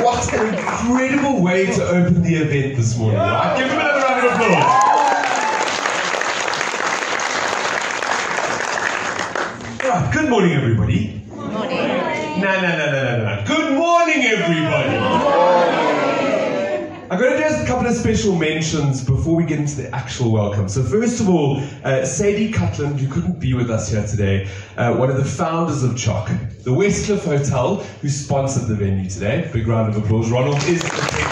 What an incredible way to open the event this morning, right? Give them another round of applause. Right, good morning, everybody. Good morning. No. Good morning, everybody. I'm going to do a couple of special mentions before we get into the actual welcome. So first of all, Sadie Cutland, who couldn't be with us here today, one of the founders of CHOC, the Westcliff Hotel, who sponsored the venue today. Big round of applause. Ronald is attending.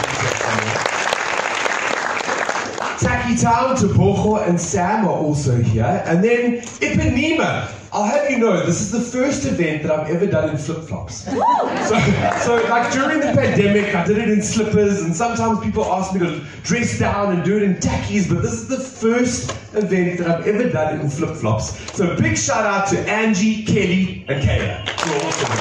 Taki Town, Tebogo and Sam are also here. And then Ipanema. I'll have you know, this is the first event that I've ever done in flip-flops. So like during the pandemic, I did it in slippers, and sometimes people ask me to dress down and do it in tackies, but this is the first event that I've ever done in flip-flops. So big shout out to Angie, Kelly, and Kayla. You're awesome.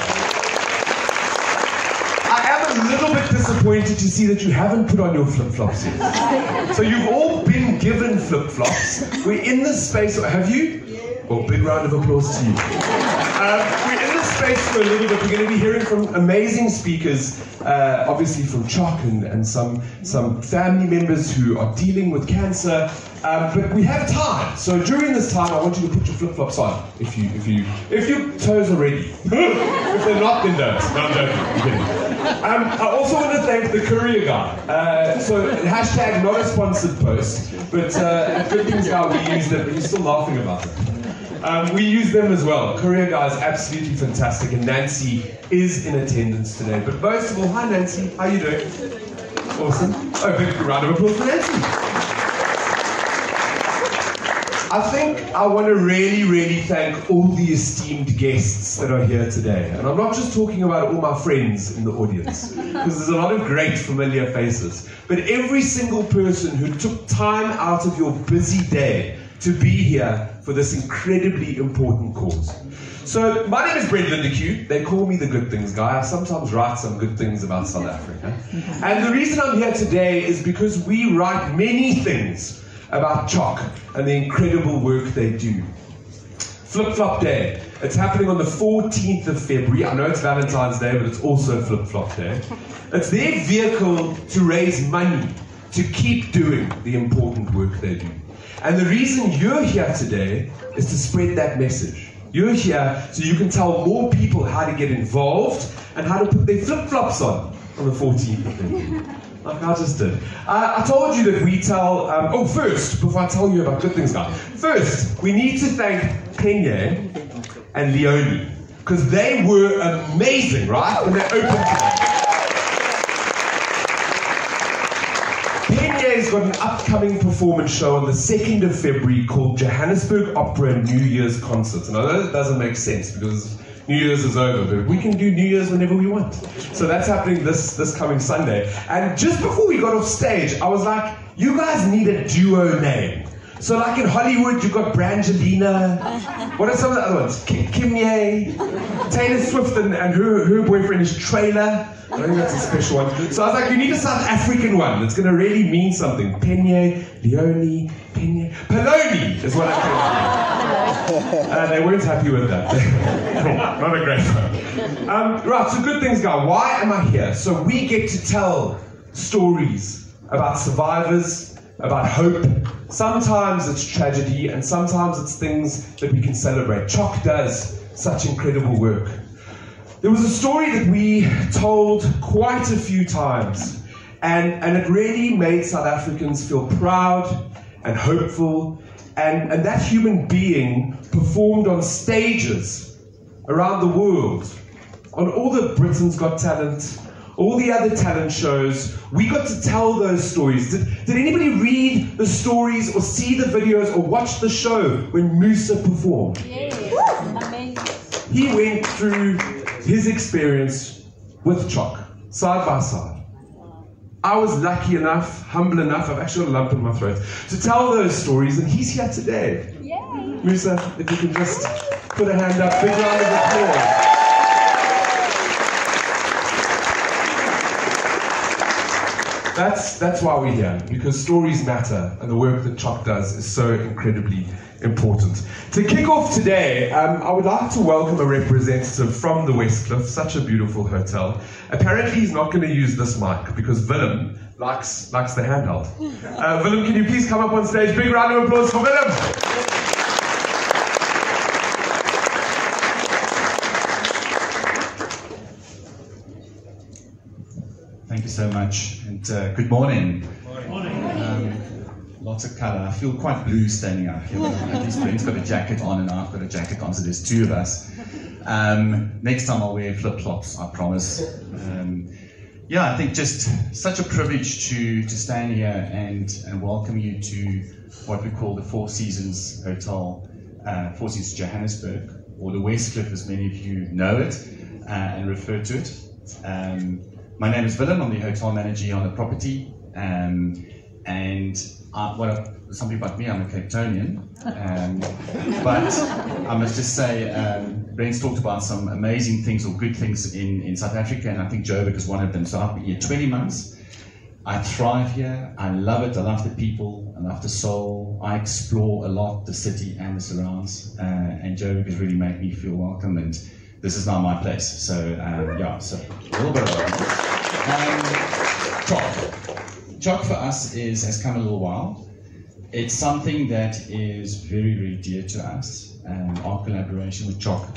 I am a little bit disappointed to see that you haven't put on your flip-flops yet. So you've all been given flip-flops. We're in this space, have you? Well, big round of applause to you. We're in this space for a little bit. We're going to be hearing from amazing speakers, obviously from CHOC and some family members who are dealing with cancer. But we have time, so during this time, I want you to put your flip-flops on. If your toes are ready. If they're not, then don't. No, I'm joking. I'm kidding. I also want to thank the courier guy. So hashtag not a sponsored post, but good things how we use them, but you're still laughing about it. We use them as well. Courier guy is absolutely fantastic, and Nancy is in attendance today. But most of all, hi Nancy, how you doing? Awesome. Oh, big round of applause for Nancy. I think I want to really thank all the esteemed guests that are here today. And I'm not just talking about all my friends in the audience, because there's a lot of great familiar faces. But every single person who took time out of your busy day to be here for this incredibly important cause. So, my name is Brendan DeCue. They call me the good things guy. I sometimes write some good things about South Africa. And the reason I'm here today is because we write many things about CHOC and the incredible work they do. Flip-Flop Day. It's happening on the 14th of February. I know it's Valentine's Day, but it's also Flip-Flop Day. It's their vehicle to raise money to keep doing the important work they do. And the reason you're here today is to spread that message. You're here so you can tell more people how to get involved and how to put their flip-flops on the 14th of February. Like I just did. I told you that we tell... first, before I tell you about good things now. First, we need to thank Penye and Leonie, because they were amazing, right? When they opened today. Penye's got an upcoming performance show on the 2nd of February called Johannesburg Opera New Year's Concert. And I know that doesn't make sense because New Year's is over, but we can do New Year's whenever we want. So that's happening this coming Sunday. And just before we got off stage, I was like, you guys need a duo name. So like in Hollywood, you've got Brangelina. What are some of the other ones? Kimye, Taylor Swift and her boyfriend is Trailer. I think that's a special one. So I was like, you need a South African one that's going to really mean something. Penye, Leonie, Penye. Poloni is what I came They weren't happy with that. Not a great one. Right, so good things, guy. Why am I here? So we get to tell stories about survivors, about hope. Sometimes it's tragedy, and sometimes it's things that we can celebrate. CHOC does such incredible work. There was a story that we told quite a few times, and it really made South Africans feel proud and hopeful, and that human being performed on stages around the world, on all the Britain's Got Talent, all the other talent shows. We got to tell those stories. Did anybody read the stories or see the videos or watch the show when Musa performed? Yes, amazing. He went through his experience with CHOC, side by side. I was lucky enough, humble enough, I've actually got a lump in my throat, to tell those stories, and he's here today. Yay. Musa, if you can just put a hand up, big round of applause. That's why we're here, because stories matter, and the work that CHOC does is so incredibly important. To kick off today, I would like to welcome a representative from the Westcliff, such a beautiful hotel. Apparently he's not going to use this mic, because Willem likes the handheld. Willem, can you please come up on stage? Big round of applause for Willem! Thank you so much, and good morning. Lots of colour. I feel quite blue standing up here. At least Brent's got a jacket on and I've got a jacket on, so there's two of us. Next time I'll wear flip-flops, I promise. Yeah, I think just such a privilege to stand here and welcome you to what we call the Four Seasons Hotel, Four Seasons Johannesburg, or the Westcliff as many of you know it and refer to it. My name is Willem, I'm the hotel manager on the property, something about me, I'm a Cape Townian, but I must just say, Brent's talked about some amazing things or good things in South Africa, and I think Joburg is one of them. So I've been here 20 months, I thrive here, I love it, I love the people, I love the soul, I explore a lot the city and the surrounds, and Joburg has really made me feel welcome, and this is now my place. So yeah, so a little bit of CHOC for us has come a little while. It's something that is very, very dear to us. Our collaboration with CHOC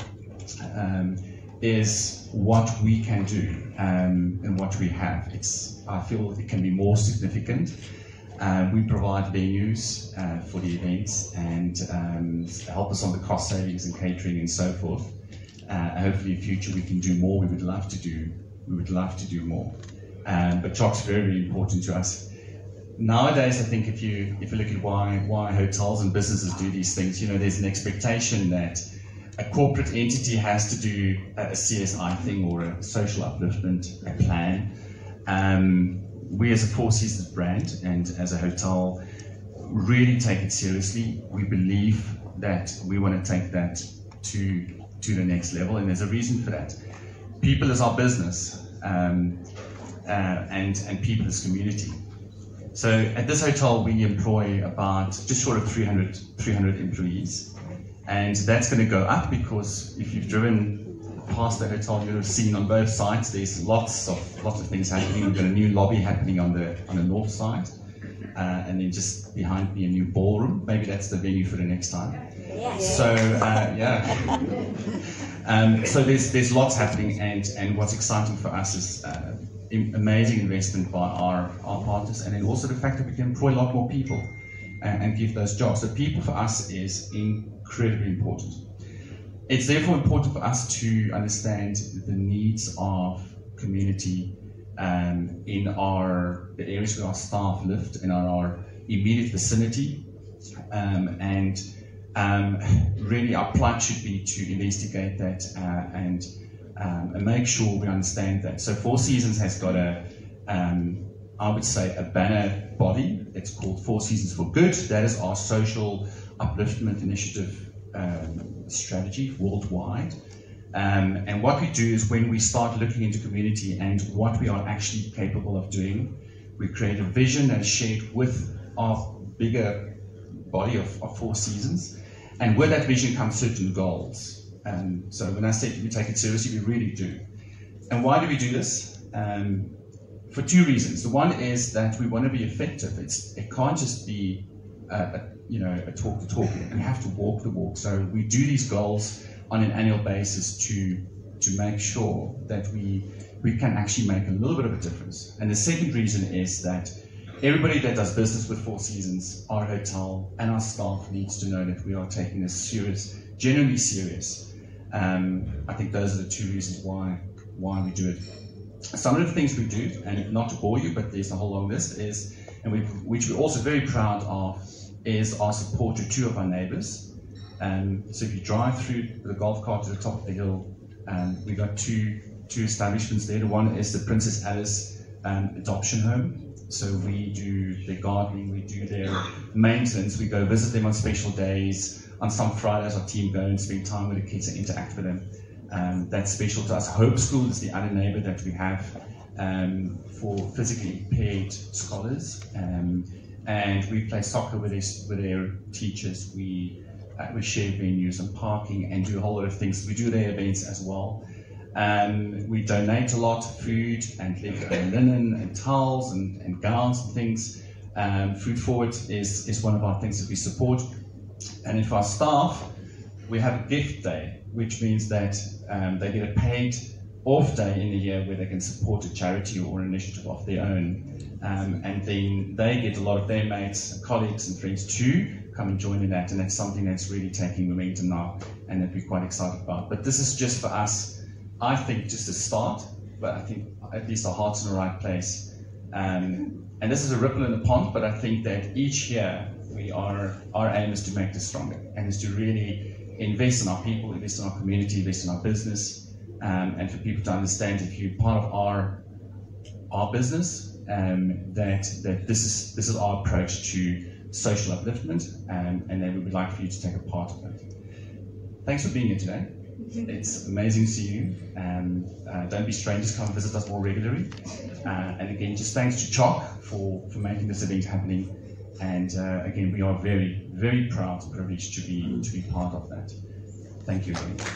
is what we can do and what we have. I feel it can be more significant. We provide venues for the events and help us on the cost savings and catering and so forth. Hopefully in future we can do more. We would love to do more. But CHOC's very, very important to us. nowadays, I think if you look at why hotels and businesses do these things, you know, there's an expectation that a corporate entity has to do a CSI thing or a social upliftment plan. We as a Four Seasons brand and as a hotel really take it seriously. We believe that we want to take that to the next level, and there's a reason for that. People is our business, and people is community. So at this hotel we employ about just short of 300 employees, and that's going to go up because if you've driven past the hotel, you'll have seen on both sides there's lots of things happening. We've got a new lobby happening on the north side, and then just behind me a new ballroom. Maybe that's the venue for the next time. So so there's lots happening, and what's exciting for us is amazing investment by our partners, and then also the fact that we can employ a lot more people and give those jobs. So people for us is incredibly important. It's therefore important for us to understand the needs of community in the areas where our staff live, in our immediate vicinity, and really our plight should be to investigate that and make sure we understand that. So Four Seasons has got I would say a banner body. It's called Four Seasons for Good. That is our social upliftment initiative strategy worldwide. And what we do is when we start looking into community and what we are actually capable of doing, we create a vision that is shared with our bigger body of Four Seasons. And with that vision comes certain goals. So when I say we take it seriously, we really do. And why do we do this? For two reasons. The one is that we want to be effective. It can't just be a talk the talk. You have to walk the walk. So we do these goals on an annual basis to make sure that we can actually make a little bit of a difference. And the second reason is that everybody that does business with Four Seasons, our hotel, and our staff needs to know that we are taking this serious, genuinely serious. I think those are the two reasons why we do it. Some of the things we do, and not to bore you, but there's a whole long list, which we're also very proud of, is our support to two of our neighbours. So if you drive through the golf cart to the top of the hill, we've got two establishments there. The one is the Princess Alice adoption home. So we do their gardening, we do their maintenance, we go visit them on special days. On some Fridays our team go and spend time with the kids and interact with them. That's special to us. Hope School is the other neighbour that we have for physically impaired scholars. And we play soccer with their teachers. We share venues and parking and do a whole lot of things. We do their events as well. We donate a lot of food and linen and towels and gowns and things. Food Forward is one of our things that we support. And then for our staff, we have a gift day, which means that they get a paid off day in the year where they can support a charity or an initiative of their own. And then they get a lot of their mates and colleagues and friends to come and join in that, and that's something that's really taking momentum now and that we're quite excited about. But this is just for us, I think, just a start, but I think at least our heart's in the right place. And this is a ripple in the pond, but I think that each year our aim is to make this stronger, and is to really invest in our people, invest in our community, invest in our business, and for people to understand, if you're part of our business, that this is our approach to social upliftment, and then we would like for you to take a part of it. Thanks for being here today. It's amazing to see you. Don't be strangers, come visit us more regularly. And again, just thanks to CHOC for making this event happening. And again, we are very, very proud and privileged to be part of that. Thank you very much.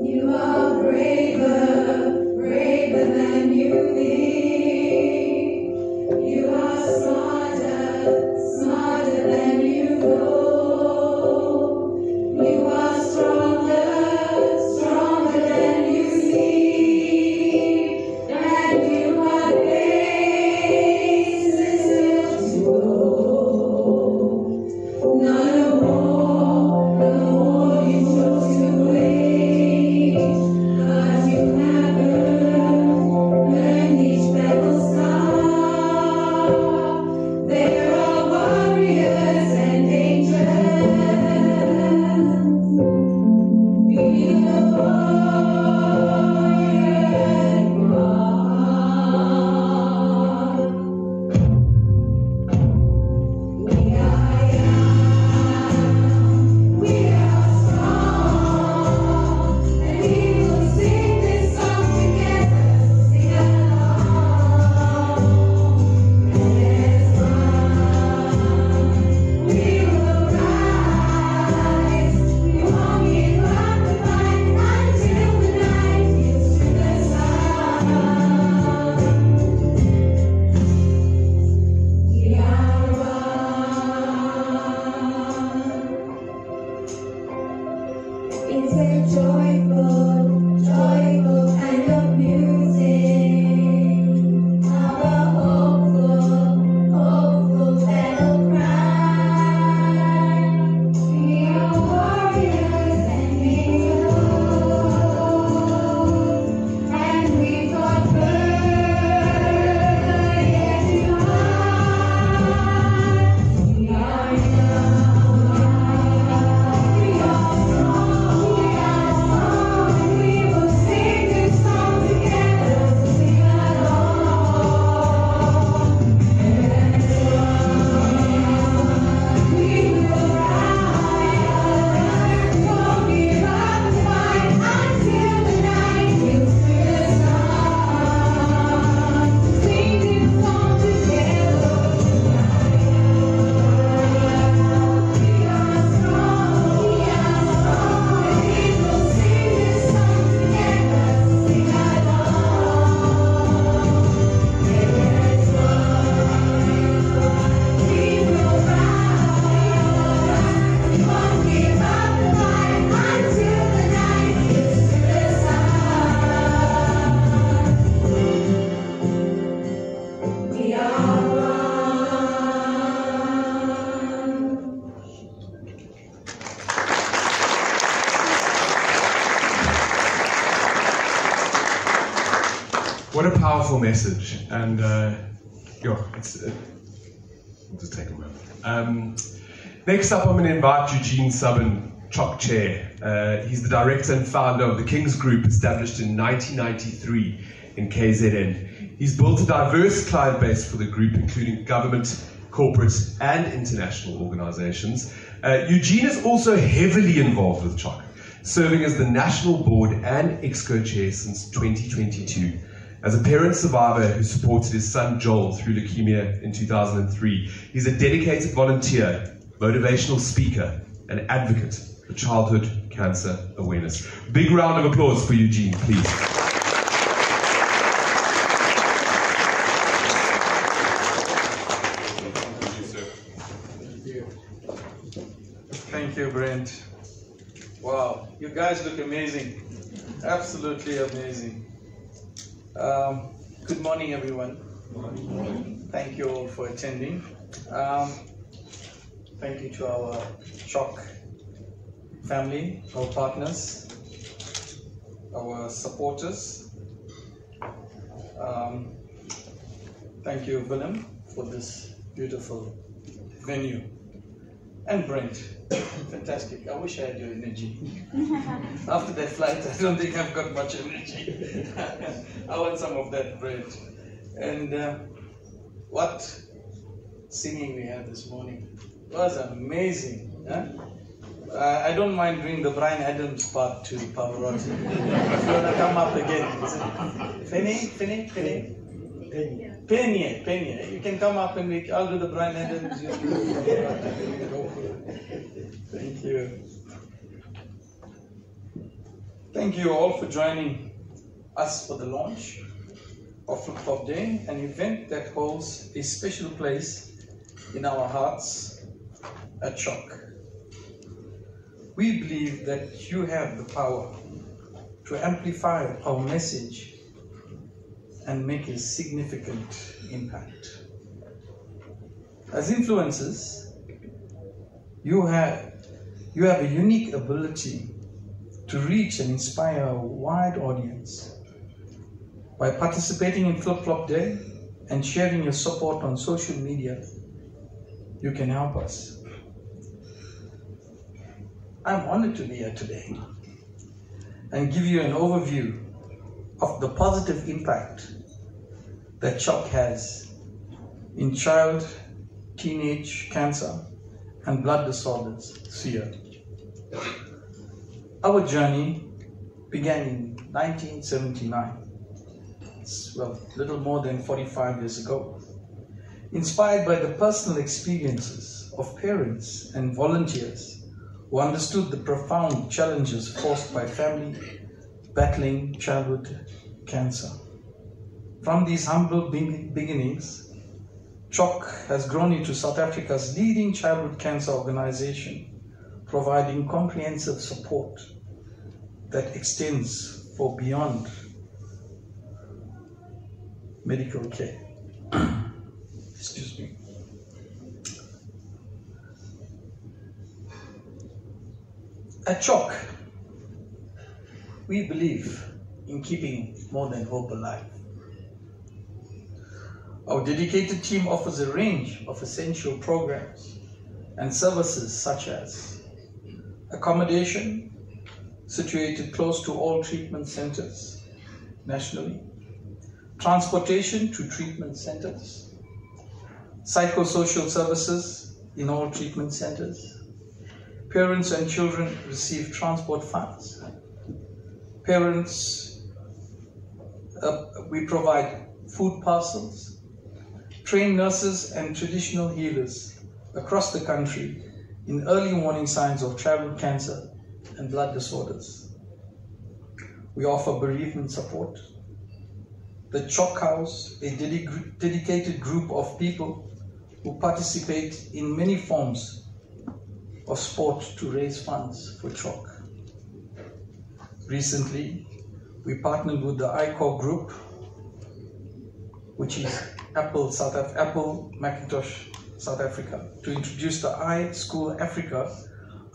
You are braver than you think. It's a joyful, joyful kind of music. Our hopeful, hopeful battle cry. We are warriors and heroes, and we fought further yet to hide. We are young, we are strong, and we will sing this song together to sing along. And we will rise, won't give up the fight until the night is the sun. Sing this song together. We are strong, and we will sing this song together to sing along. There's we will rise, won't give up the fight until the night is the sun. We are one. What a powerful message, and we'll just take a moment. Next up, I'm going to invite Eugene Subban, CHOC Chair. He's the director and founder of the King's Group, established in 1993 in KZN. He's built a diverse client base for the group, including government, corporate, and international organizations. Eugene is also heavily involved with CHOC, serving as the national board and exco chair since 2022. As a parent survivor who supported his son Joel through leukemia in 2003, he's a dedicated volunteer, motivational speaker, and advocate for childhood cancer awareness. Big round of applause for Eugene, please. Thank you, Brent. Wow, you guys look amazing. Absolutely amazing. Good morning, everyone. Thank you all for attending. Thank you to our CHOC family, our partners, our supporters. Thank you, Willem, for this beautiful venue. And Brent, fantastic. I wish I had your energy. After that flight, I don't think I've got much energy. I want some of that, Brent. And what singing we had this morning. It was amazing. Huh? I don't mind doing the Brian Adams part to Pavarotti. If you want to come up again. Is it Penny? Penny. You can come up and I'll do the Brian Adams. You do the Pavarotti. Go for it. Thank you. Thank you all for joining us for the launch of Flip Flop Day, an event that holds a special place in our hearts at CHOC. We believe that you have the power to amplify our message and make a significant impact. As influencers, you have a unique ability to reach and inspire a wide audience. By participating in Flip Flop Day and sharing your support on social media, you can help us. I'm honored to be here today and give you an overview of the positive impact that CHOC has in child, teenage cancer and blood disorders sphere. Our journey began in 1979. Well, little more than 45 years ago, inspired by the personal experiences of parents and volunteers who understood the profound challenges faced by family battling childhood cancer. From these humble beginnings, CHOC has grown into South Africa's leading childhood cancer organization, providing comprehensive support that extends for beyond medical care. Excuse me. At CHOC, we believe in keeping more than hope alive. Our dedicated team offers a range of essential programs and services such as accommodation situated close to all treatment centers nationally, transportation to treatment centers, psychosocial services in all treatment centers. Parents and children receive transport funds. We provide food parcels, train nurses and traditional healers across the country in early warning signs of childhood cancer and blood disorders. We offer bereavement support. The CHOC House, a dedicated group of people who participate in many forms of sport to raise funds for CHOC. Recently, we partnered with the ICOR group, which is Apple Macintosh South Africa, to introduce the iSchool Africa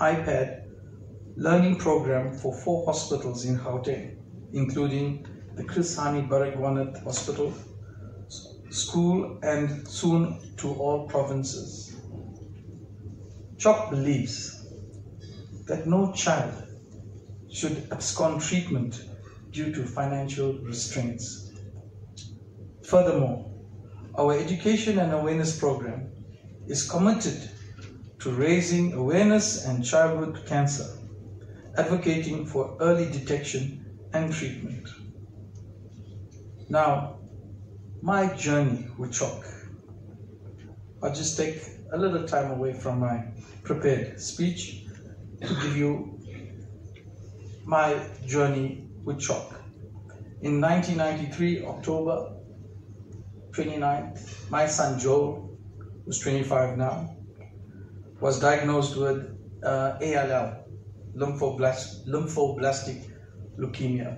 iPad learning program for 4 hospitals in Gauteng, including the Chris Hani Baragwanath Hospital, school, and soon to all provinces. CHOC believes that no child should abscond treatment due to financial restraints. Furthermore, our education and awareness program is committed to raising awareness and childhood cancer, advocating for early detection and treatment. Now, my journey with CHOC. I'll just take a little time away from my prepared speech to give you my journey with CHOC. In 1993, October 29th, my son Joel, who's 25 now, was diagnosed with ALL, lymphoblastic leukemia,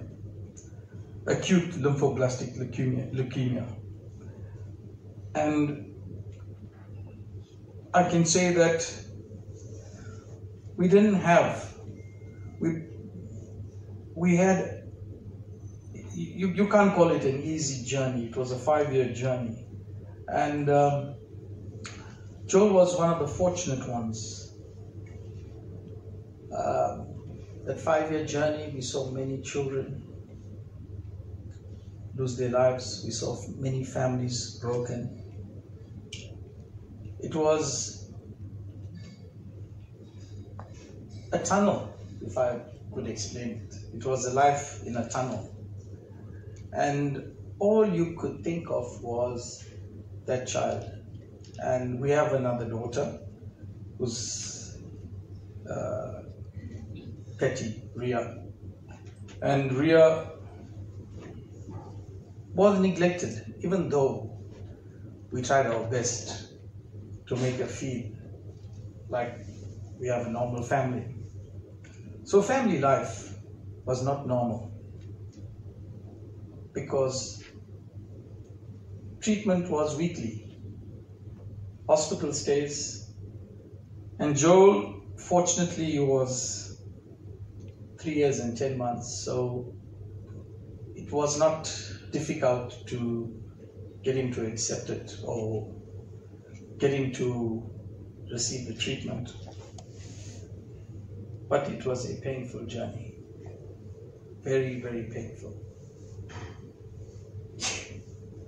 acute lymphoblastic leukemia. And I can say that we didn't have, we had, you can't call it an easy journey. It was a 5-year journey. And Joel was one of the fortunate ones. That 5-year journey, we saw many children lose their lives. We saw many families broken. It was a tunnel, if I could explain it. It was a life in a tunnel. And all you could think of was that child. And we have another daughter who's Petty, Ria. And Ria was neglected, even though we tried our best to make her feel like we have a normal family. So family life was not normal because treatment was weekly, hospital stays, and Joel, fortunately, he was 3 years and 10 months, so it was not difficult to get him to accept it or get him to receive the treatment. But it was a painful journey, very, very painful.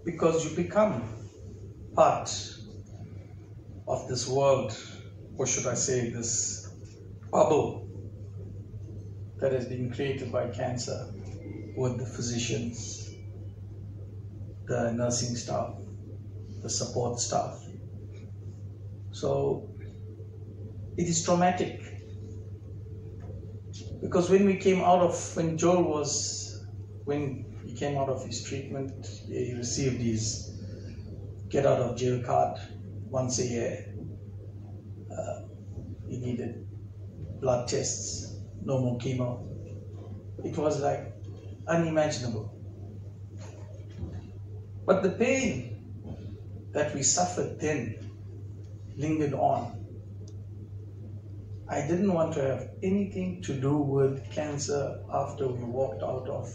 Because you become part of this world, or should I say this bubble that has been created by cancer with the physicians, the nursing staff, the support staff. So it is traumatic. Because when he came out of his treatment, he received his get out of jail card once a year. He needed blood tests, no more chemo. it was like unimaginable. But the pain that we suffered then lingered on. I didn't want to have anything to do with cancer after we walked out of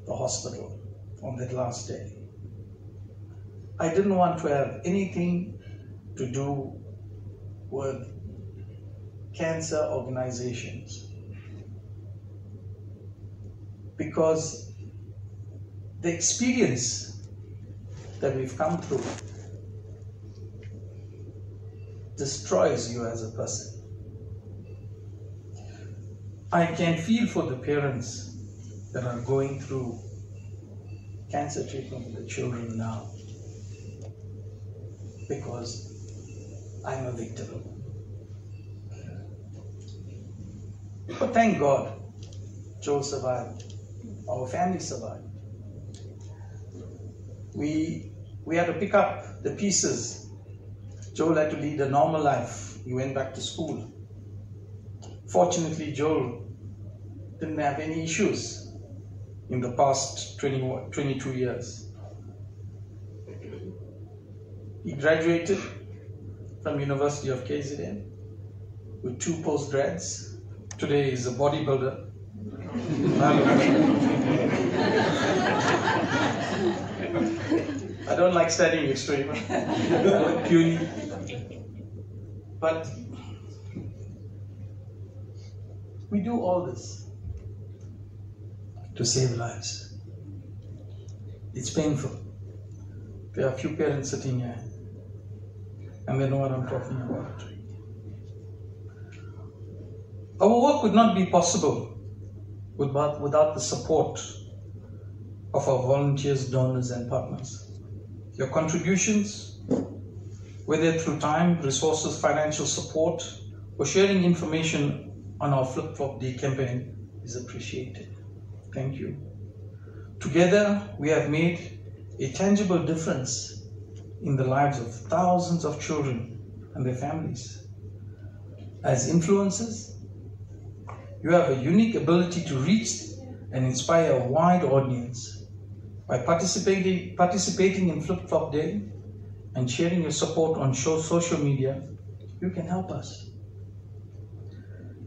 the hospital on that last day. I didn't want to have anything to do with cancer organizations, because the experience that we've come through destroys you as a person. I can feel for the parents that are going through cancer treatment with the children now, because I'm a victim. But thank God, Joe survived. Our family survived. We had to pick up the pieces. Joel had to lead a normal life. He went back to school. Fortunately, Joel didn't have any issues in the past 22 years. He graduated from University of KZN with 2 postgrads. Today he's a bodybuilder. I don't like studying extreme. Purely. But we do all this to save lives. It's painful. There are a few parents sitting here and they know what I'm talking about. Our work would not be possible without the support of our volunteers, donors, and partners. Your contributions, whether through time, resources, financial support, or sharing information on our Flip Flop Day campaign, is appreciated. Thank you. Together, we have made a tangible difference in the lives of thousands of children and their families. As influencers, you have a unique ability to reach and inspire a wide audience. By participating in Flip Flop Day and sharing your support on social media, you can help us.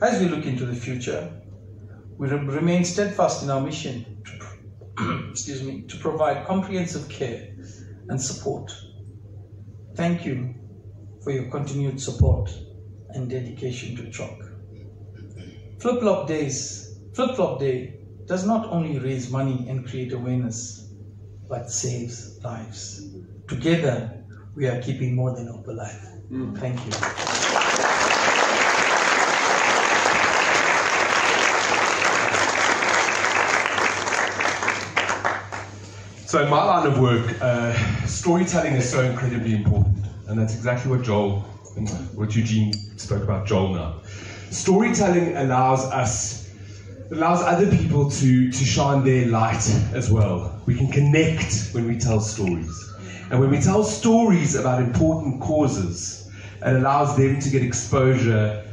As we look into the future, we remain steadfast in our mission to provide comprehensive care and support. Thank you for your continued support and dedication to CHOC. Flip Flop Day does not only raise money and create awareness, but saves lives. Together, we are keeping more than hope alive. Thank you. So in my line of work, storytelling is so incredibly important. And that's exactly what Joel and what Eugene spoke about Joel now. Storytelling allows other people to shine their light as well. We can connect when we tell stories. And when we tell stories about important causes, it allows them to get exposure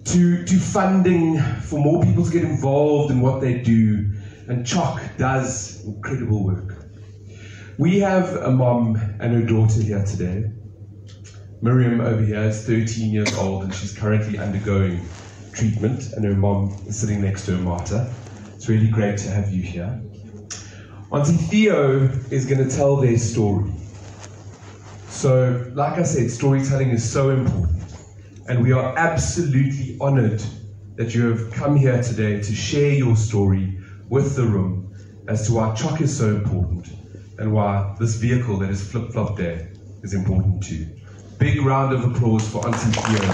to funding for more people to get involved in what they do. And CHOC does incredible work. We have a mom and her daughter here today. Miriam over here is 13 years old and she's currently undergoing treatment, and her mom is sitting next to her, Marta. It's really great to have you here. Auntie Theo is going to tell their story. So, like I said, storytelling is so important, and we are absolutely honored that you have come here today to share your story with the room as to why CHOC is so important and why this vehicle that is Flip Flop Day is important too. Big round of applause for Auntie Theo.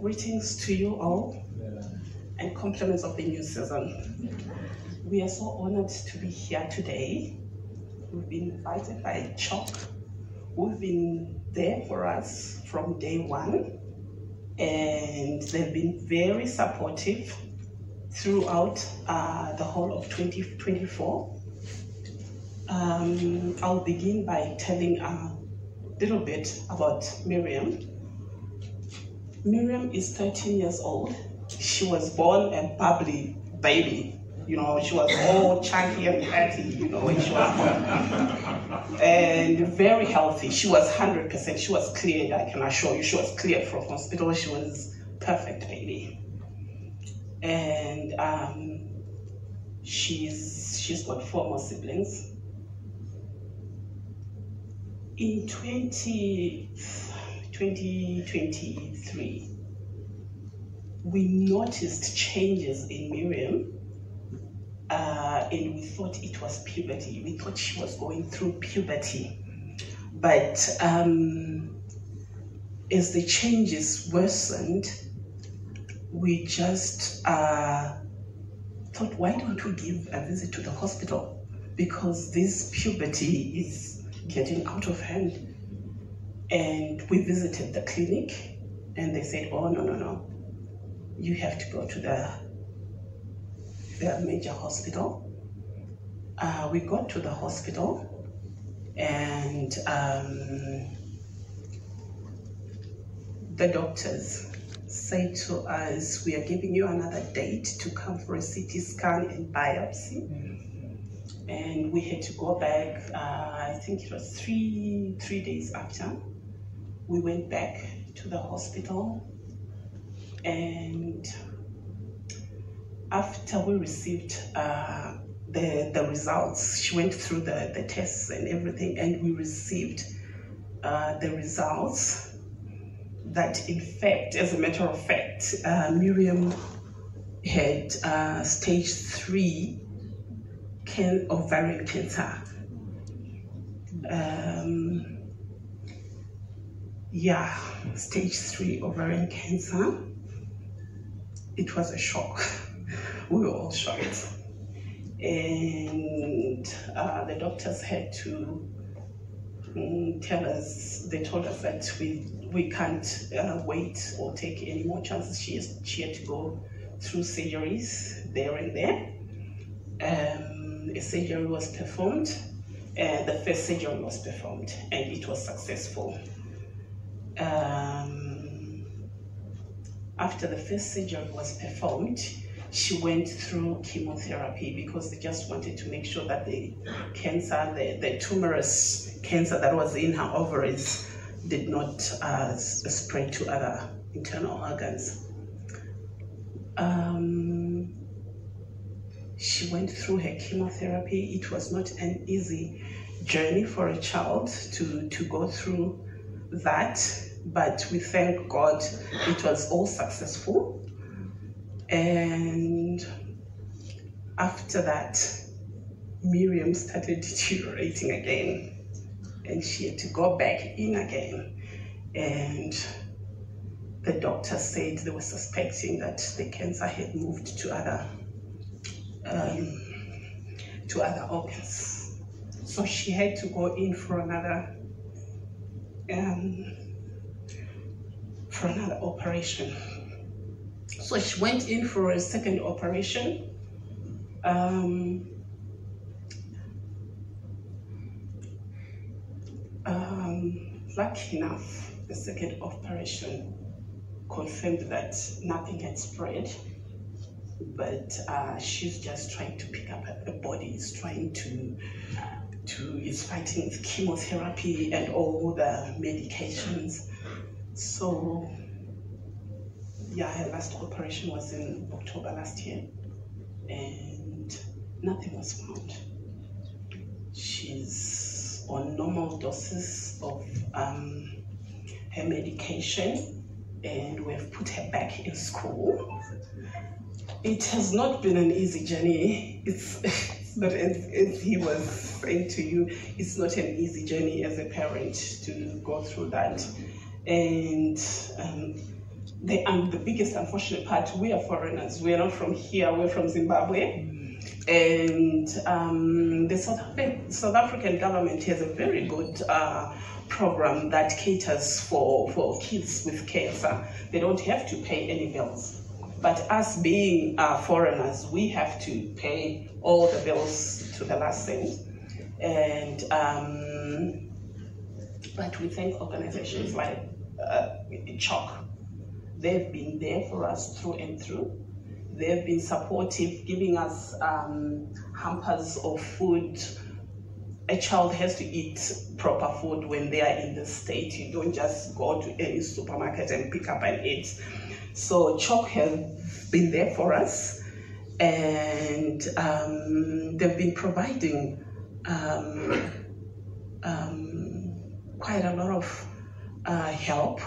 Greetings to you all and compliments of the new season. We are so honored to be here today. We've been invited by CHOC, who've been there for us from day one, and they've been very supportive throughout the whole of 2024. I'll begin by telling a little bit about Miriam. Miriam is 13 years old. She was born a bubbly baby. You know, she was all chunky and fatty, you know, when she was born. And very healthy. She was 100%. She was cleared, I can assure you. She was cleared from hospital. She was perfect baby. And she's got 4 more siblings. In 2023, we noticed changes in Miriam, and we thought it was puberty. We thought she was going through puberty. But as the changes worsened, we just thought, why don't we give a visit to the hospital? Because this puberty is getting out of hand. And we visited the clinic, and they said, oh, no. You have to go to the major hospital. We got to the hospital, and the doctors said to us, we are giving you another date to come for a CT scan and biopsy. And we had to go back, I think it was three days after. We went back to the hospital, and after we received the results, she went through the tests and everything, and we received the results that, in fact, as a matter of fact, Miriam had stage 3 ovarian cancer. Stage 3 ovarian cancer. It was a shock. We were all shocked. And the doctors had to tell us, they told us that we can't wait or take any more chances. She had to go through surgeries there and there. A surgery was performed, and the first surgery was performed, and it was successful. After the first surgery was performed, she went through chemotherapy because they just wanted to make sure that the cancer, the tumorous cancer that was in her ovaries, did not spread to other internal organs. She went through her chemotherapy. It was not an easy journey for a child to go through that, but we thank God it was all successful. And after that, Miriam started deteriorating again, and she had to go back in again. And the doctor said they were suspecting that the cancer had moved to other organs. So she had to go in for another operation. So she went in for a second operation. Lucky enough, the second operation confirmed that nothing had spread, but she's just trying to pick up her body, is trying is fighting with chemotherapy and all the medications. So her last operation was in October last year, and nothing was found. She's on normal doses of her medication, and we've put her back in school. It has not been an easy journey. It's not, as he was saying to you, it's not an easy journey as a parent to go through that. And the biggest unfortunate part, we are foreigners. We are not from here. We're from Zimbabwe. And the South African government has a very good program that caters for kids with cancer. They don't have to pay any bills. But us being foreigners, we have to pay all the bills to the last cent. And but we thank organizations like CHOC. They've been there for us through and through. They've been supportive, giving us hampers of food. A child has to eat proper food when they are in the state. You don't just go to any supermarket and pick up and eat. So CHOC has been there for us, and they've been providing quite a lot of help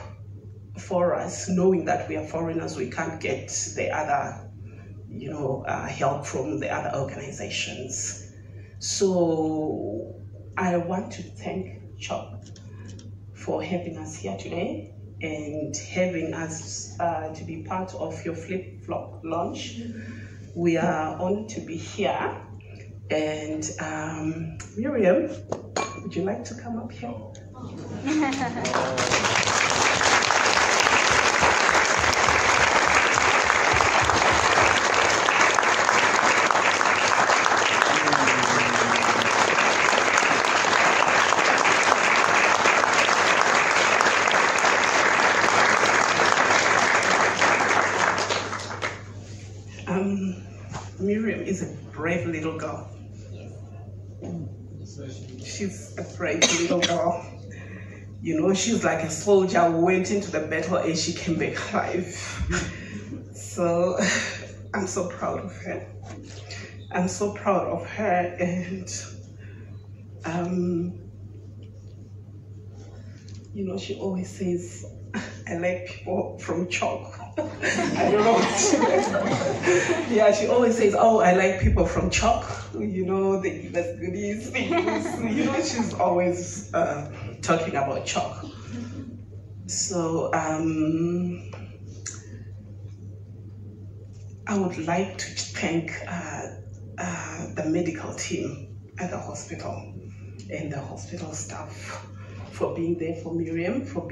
for us, knowing that we are foreigners, we can't get the other, help from the other organizations. So I want to thank CHOC for having us here today and having us to be part of your flip-flop launch. We are honored to be here. And Miriam, would you like to come up here? Miriam is a brave little girl. She's a brave little girl. She's like a soldier who went into the battle and she came back alive. So I'm so proud of her. I'm so proud of her, and she always says, I like people from CHOC. I don't know. Yeah, she always says, oh, I like people from CHOC. They give us goodies, things. She's always talking about CHOC. So I would like to thank the medical team at the hospital and the hospital staff for being there for Miriam, for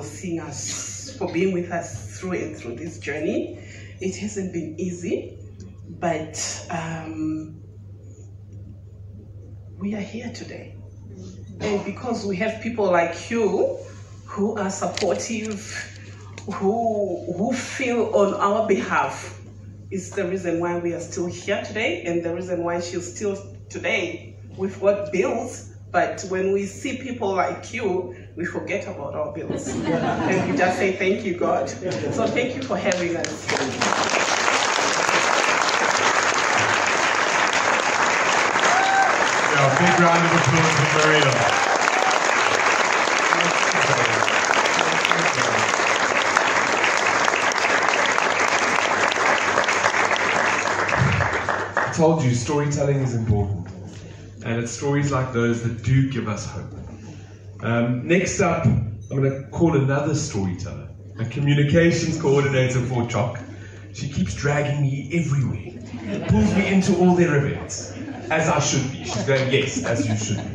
seeing us, for being with us through and through this journey. It hasn't been easy, but we are here today. And because we have people like you who are supportive, who feel on our behalf, is the reason why we are still here today, and the reason why she's still today. We've got bills, but when we see people like you, we forget about our bills. And we just say, thank you, God. So thank you for having us. Yeah, big round of applause for Maria. I told you, storytelling is important. And it's stories like those that do give us hope. Next up, I'm going to call another storyteller, a communications coordinator for CHOC. She keeps dragging me everywhere, pulls me into all their events, as I should be. She's going, yes, as you should be.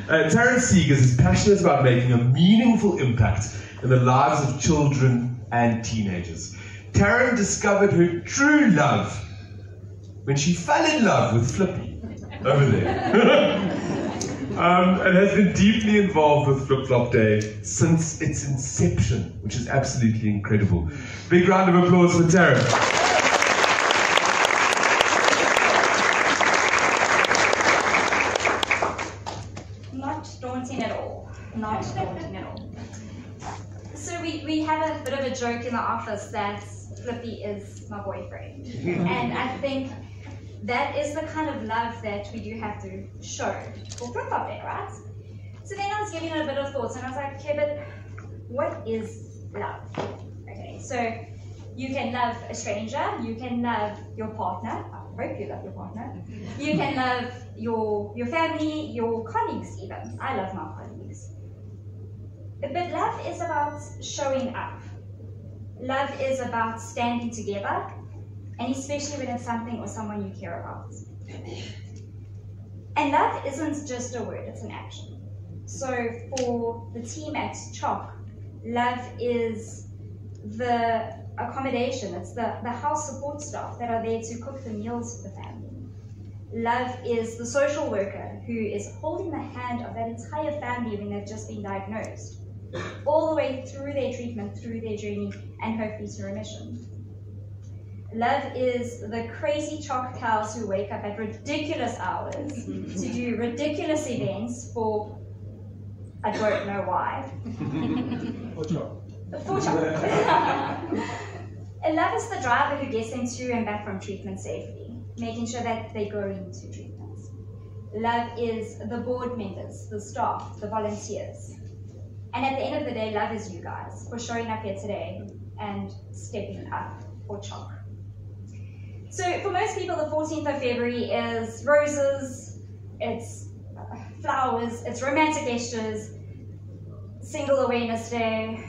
Taryn Seegers is passionate about making a meaningful impact in the lives of children and teenagers. Taryn discovered her true love when she fell in love with Flippy over there. And has been deeply involved with Flip Flop Day since its inception, which is absolutely incredible. Big round of applause for Taryn. Not daunting at all. Not daunting at all. So we have a bit of a joke in the office that Flippy is my boyfriend. And I think that is the kind of love that we do have to show for Flip Flop Day, right? So then I was giving it a bit of thoughts and I was like, okay, but what is love? Okay, so you can love a stranger, you can love your partner, I hope you love your partner, you can love your family, your colleagues even. I love my colleagues. But love is about showing up. Love is about standing together, and especially when it's something or someone you care about. And love isn't just a word, it's an action. So for the team at CHOC, love is the accommodation. It's the house support staff that are there to cook the meals for the family. Love is the social worker who is holding the hand of that entire family when they've just been diagnosed, all the way through their treatment, through their journey, and hopefully to remission. Love is the crazy CHOC cows who wake up at ridiculous hours to do ridiculous events for, I don't know why. For CHOC. And love is the driver who gets them to and back from treatment safely, making sure that they go into treatment. Love is the board members, the staff, the volunteers. And at the end of the day, love is you guys for showing up here today and stepping up for CHOC. So for most people, the 14th of February is roses, it's flowers, it's romantic gestures, Single Awareness Day.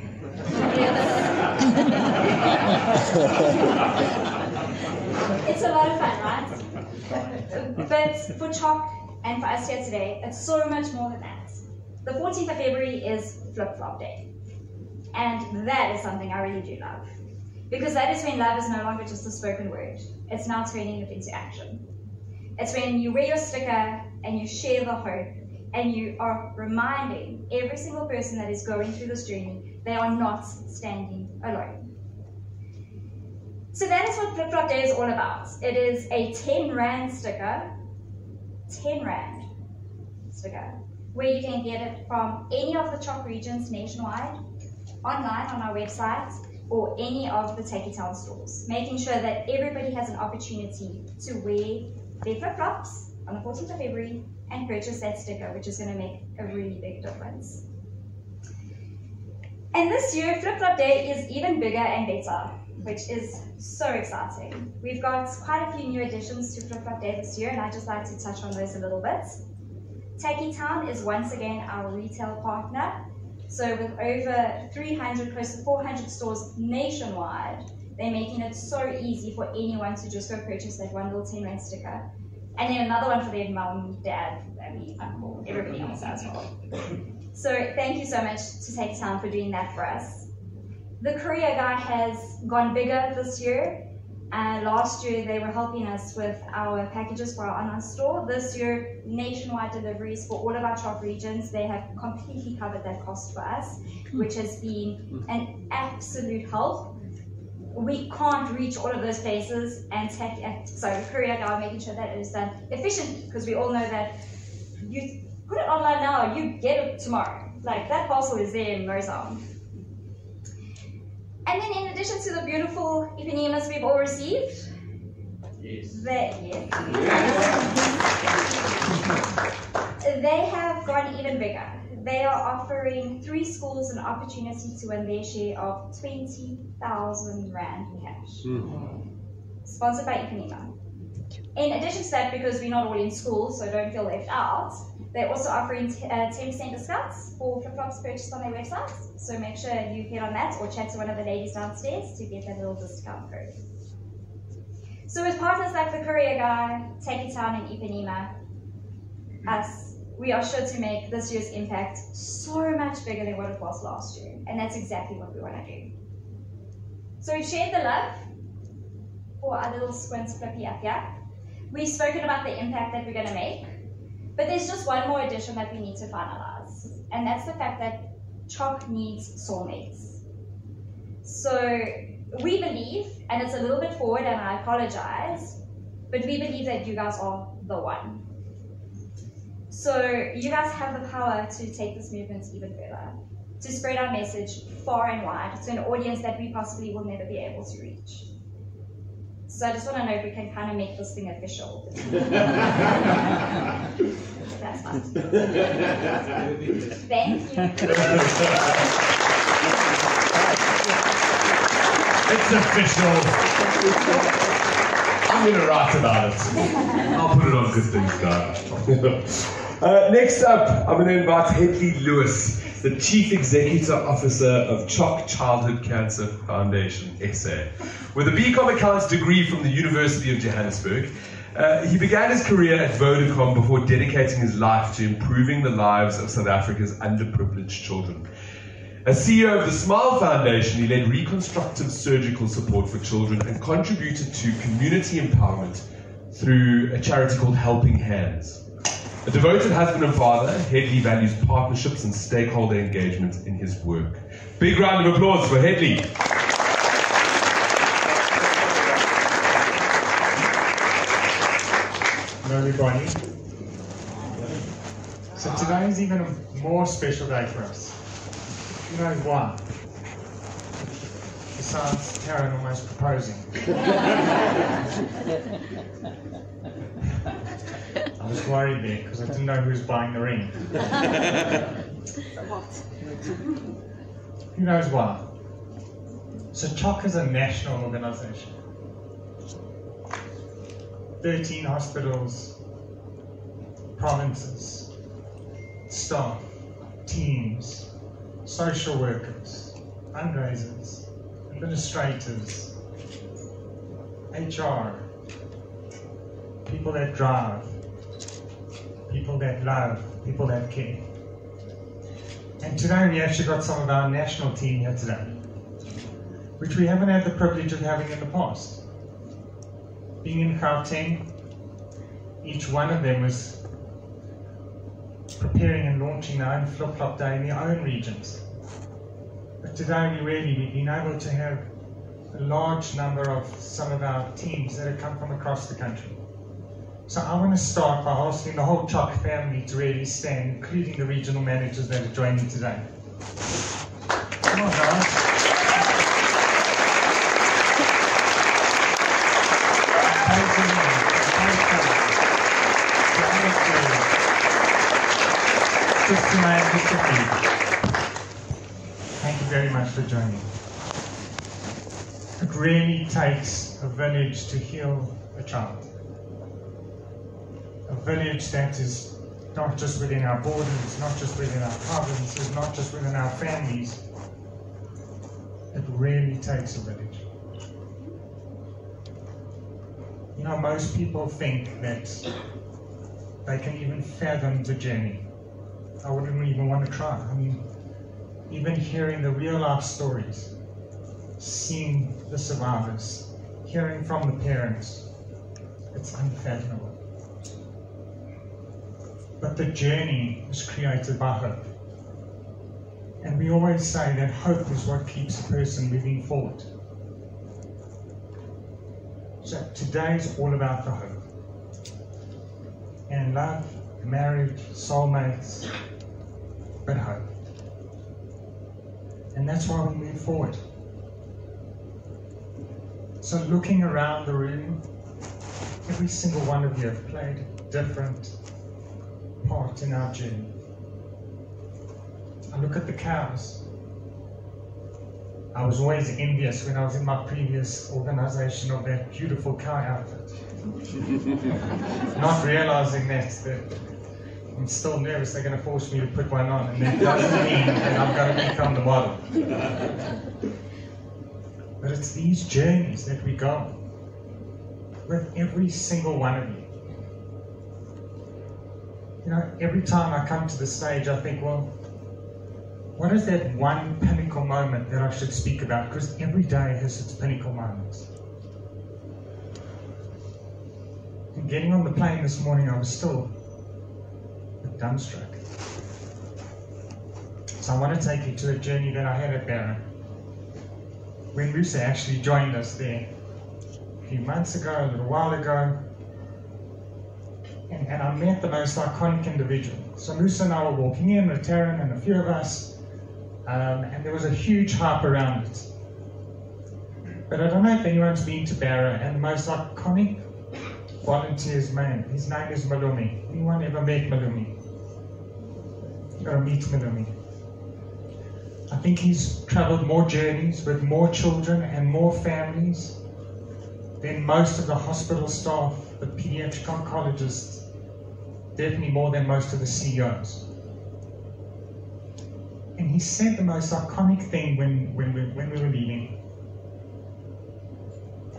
It's a lot of fun, right? But for CHOC and for us here today, it's so much more than that. The 14th of February is Flip-Flop Day. And that is something I really do love. Because that is when love is no longer just a spoken word. It's now turning it into action. It's when you wear your sticker and you share the hope and you are reminding every single person that is going through this journey they are not standing alone. So that is what Flip-Flop Day is all about. It is a 10 Rand sticker, 10 Rand sticker, where you can get it from any of the CHOC regions nationwide, online on our website, or any of the Take It Town stores, making sure that everybody has an opportunity to wear their flip-flops on the 14th of February and purchase that sticker, which is going to make a really big difference. And this year, Flip-Flop Day is even bigger and better, which is so exciting. We've got quite a few new additions to Flip-Flop Day this year, and I'd just like to touch on those a little bit. Take It Town is once again our retail partner. So with over 300, close to 400 stores nationwide, they're making it so easy for anyone to just go purchase that one little 10 Rand sticker. And then another one for their mum, dad, family, uncle, everybody else as well. So thank you so much to Take It Town for doing that for us. The courier guy has gone bigger this year. Last year they were helping us with our packages for our online store. This year, nationwide deliveries for all of our CHOC regions. They have completely covered that cost for us, which has been an absolute help. We can't reach all of those places, and the courier guy making sure that it is done efficiently, because we all know that you put it online now, you get it tomorrow. Like, that parcel is there in no time. And then in addition to the beautiful Ipanemas we've all received, they have gone even bigger. They are offering 3 schools an opportunity to win their share of 20,000 Rand in cash. Sponsored by Ipanema. In addition to that, because we're not all in school, so don't feel left out, they're also offering 10% discounts for flip-flops purchased on their website. So make sure you hit on that or chat to one of the ladies downstairs to get that little discount code. So with partners like the courier guy, Take It Town and Ipanema, we are sure to make this year's impact so much bigger than what it was last year. And that's exactly what we want to do. So we've shared the love for our little squints flippy up here. We've spoken about the impact that we're going to make. But there's just one more addition that we need to finalize. And that's the fact that CHOC needs soulmates. So we believe, and it's a little bit forward and I apologize, but we believe that you guys are the one. So you guys have the power to take this movement even further, to spread our message far and wide to an audience that we possibly will never be able to reach. So I just want to know if we can kind of make this thing official. That's fine. Thank you. It's official. I'm going to write about it. I'll put it on Good Things Guide. Next up, I'm going to invite Hedley Lewis, the Chief Executive Officer of CHOC Childhood Cancer Foundation, SA. With a BCom Accounts degree from the University of Johannesburg, he began his career at Vodacom before dedicating his life to improving the lives of South Africa's underprivileged children. As CEO of the Smile Foundation, he led reconstructive surgical support for children and contributed to community empowerment through a charity called Helping Hands. A devoted husband and father, Hedley values partnerships and stakeholder engagement in his work. Big round of applause for Hedley. Hello everybody. So today is even a more special day for us. Who knows why? Besides Karen almost proposing. I was worried there because I didn't know who was buying the ring. Who knows why? So CHOC is a national organization. 13 hospitals, provinces, staff, teams, social workers, fundraisers, administrators, HR, people that drive, people that love, people that care. And today we actually got some of our national team here today, which we haven't had the privilege of having in the past. Being in Gauteng, each one of them was preparing and launching their own flip-flop day in their own regions. But today we've been able to have a large number of some of our teams that have come from across the country. So I want to start by asking the whole CHOC family to really stand, including the regional managers that are joining today. Come on, guys. Thank you very much for joining. It really takes a village to heal a child. A village that is not just within our borders, not just within our provinces, not just within our families. It really takes a village. You know, most people think that they can even fathom the journey. I wouldn't even want to try. I mean, even hearing the real life stories, seeing the survivors, hearing from the parents, it's unfathomable. But the journey is created by hope. And we always say that hope is what keeps a person moving forward. So today is all about the hope. And love, marriage, soulmates, but hope. And that's why we move forward. So looking around the room, every single one of you have played a different part in our journey. I look at the cows. I was always envious when I was in my previous organization of that beautiful cow outfit. Not realizing that I'm still nervous they're going to force me to put one on, and that doesn't mean that I'm going to become the model. But it's these journeys that we go on with every single one of you. You know, every time I come to the stage, I think, well, what is that one pinnacle moment that I should speak about? Because every day has its pinnacle moments. And getting on the plane this morning, I was still dumbstruck. So I want to take you to a journey that I had at Barra. When Musa actually joined us there a few months ago, a little while ago, and I met the most iconic individual. So Musa and I were walking in with Taryn and a few of us, and there was a huge hype around it. But I don't know if anyone's been to Barra, and the most iconic volunteer's name, his name is Malumi. Anyone ever met Malumi? Or meet Malumi? I think he's traveled more journeys with more children and more families than most of the hospital staff, the pediatric oncologists, definitely more than most of the CEOs. And he said the most iconic thing when we were leaving.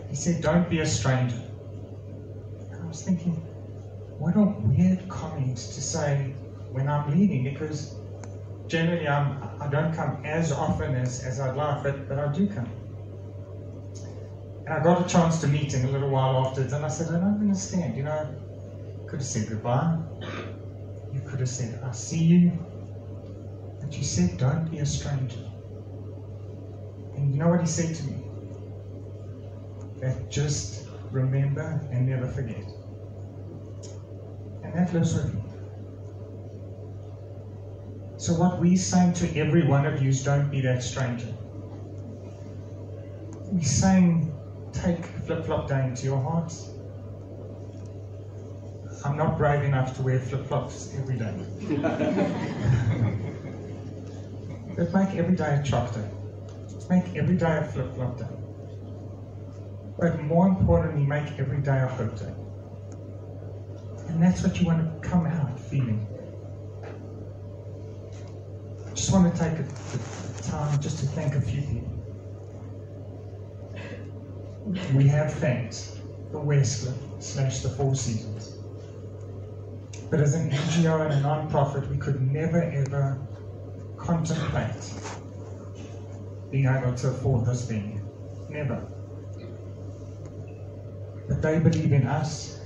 He said, "Don't be a stranger." And I was thinking, what a weird comment to say when I'm leaving, because generally I don't come as often as I'd like, but I do come. And I got a chance to meet him a little while afterwards, and I said, I don't understand, you know, you could have said goodbye, you could have said, I see you, but you said, don't be a stranger. And you know what he said to me? That just remember and never forget. And that lives with me. So what we're saying to every one of you is don't be that stranger. We're saying take flip-flop day into your hearts. I'm not brave enough to wear flip-flops every day. But make every day a CHOC day. Make every day a flip-flop day. But more importantly, make every day a hope day. And that's what you want to come out feeling. I just want to take the time just to thank a few people. We have thanked the Westcliff / the Four Seasons. But as an NGO and a non-profit, we could never ever contemplate being able to afford this venue. Never. But they believe in us,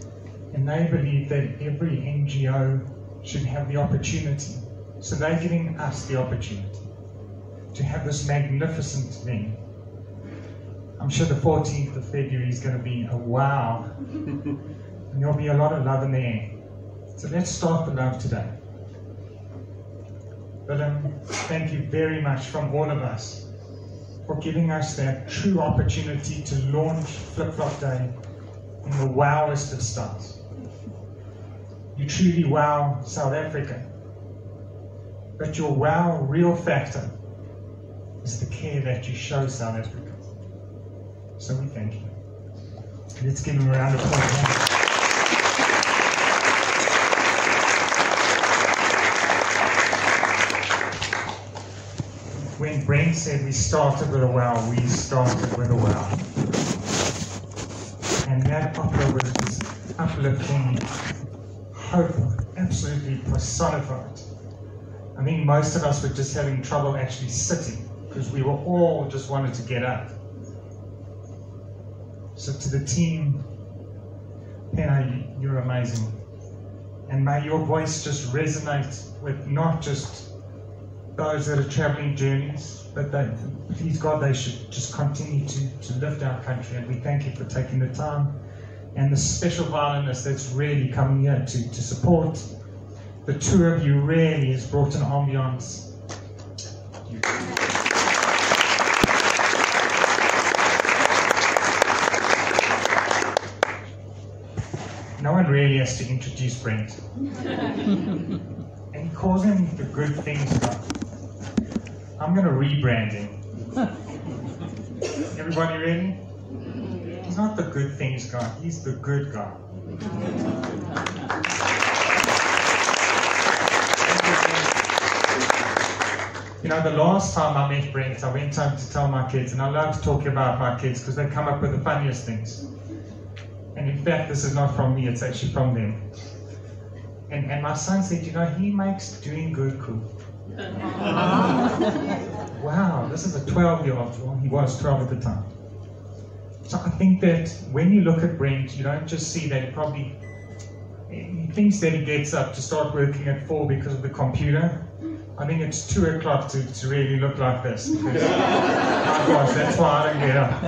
and they believe that every NGO should have the opportunity. So they're giving us the opportunity to have this magnificent venue. I'm sure the 14th of February is going to be a wow. And there'll be a lot of love in the air. So let's start the love today. Willem, thank you very much from all of us for giving us that true opportunity to launch Flip Flop Day in the wowest of styles. You truly wow South Africa. But your wow real factor is the care that you show South Africa. So we thank you. Let's give him a round of applause. When Brent said we started with a wow, we started with a wow. And that opera was just uplifting, hope, absolutely personified. I think most of us were just having trouble actually sitting because we were all just wanted to get up. So to the team, Pena, you're amazing. And may your voice just resonate with not just those that are traveling journeys, but they, please God, they should just continue to lift our country. And we thank you for taking the time and the special violinist that's really coming here to support. The two of you really has brought an ambiance. No one really has to introduce Brent. And he calls him the good things guy. I'm going to rebrand him. Everybody ready? He's not the good things guy, he's the good guy. You know, the last time I met Brent, I went home to tell my kids, and I love talking about my kids because they come up with the funniest things. And in fact, this is not from me, it's actually from them. And my son said, you know, he makes doing good cool. Wow, this is a 12-year-old. Well, he was 12 at the time. So I think that when you look at Brent, you don't just see that he thinks that he gets up to start working at 4 because of the computer. I think it's 2 o'clock to really look like this. Because, oh gosh, that's why I don't get up.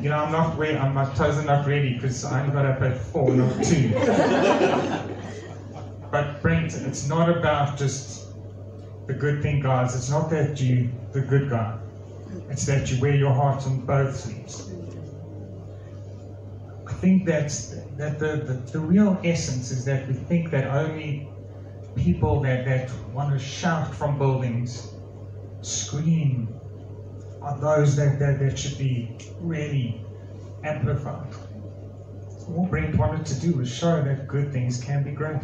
You know, my toes are not ready because I only got up at 4, not 2. But Brent, it's not about just the good thing, guys. It's not that you, the good guy. It's that you wear your heart on both sleeves. I think that the real essence is that we think that only people that want to shout from buildings, scream, are those that should be really amplified. All Brent wanted to do was show that good things can be great.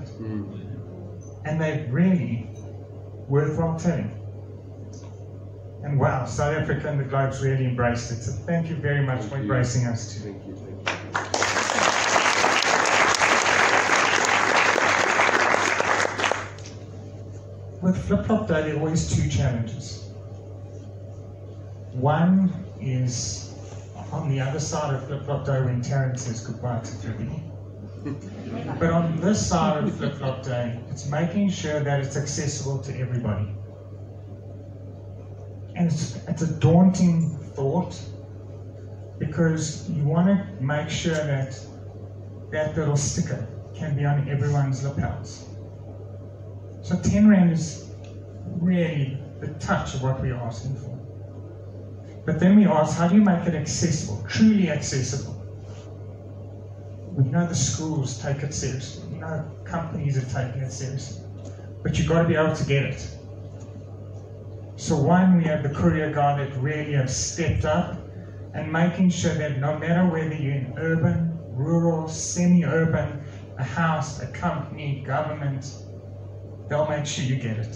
And they're really worthwhile telling. And wow, South Africa and the globe's really embraced it. So thank you very much for embracing us too. Thank you. with Flip Flop Day, there are always two challenges. One is on the other side of Flip Flop Day when Terrence says goodbye to Flippy. But on this side of Flip Flop Day, it's making sure that it's accessible to everybody. And it's a daunting thought, because you want to make sure that that little sticker can be on everyone's lapels. So 10 Rand is really the touch of what we're asking for. But then we ask, how do you make it accessible, truly accessible? We know the schools take it seriously. We know companies are taking it seriously. But you've got to be able to get it. So one, we have the courier guard that really have stepped up and making sure that no matter whether you're in urban, rural, semi-urban, a house, a company, government, they'll make sure you get it.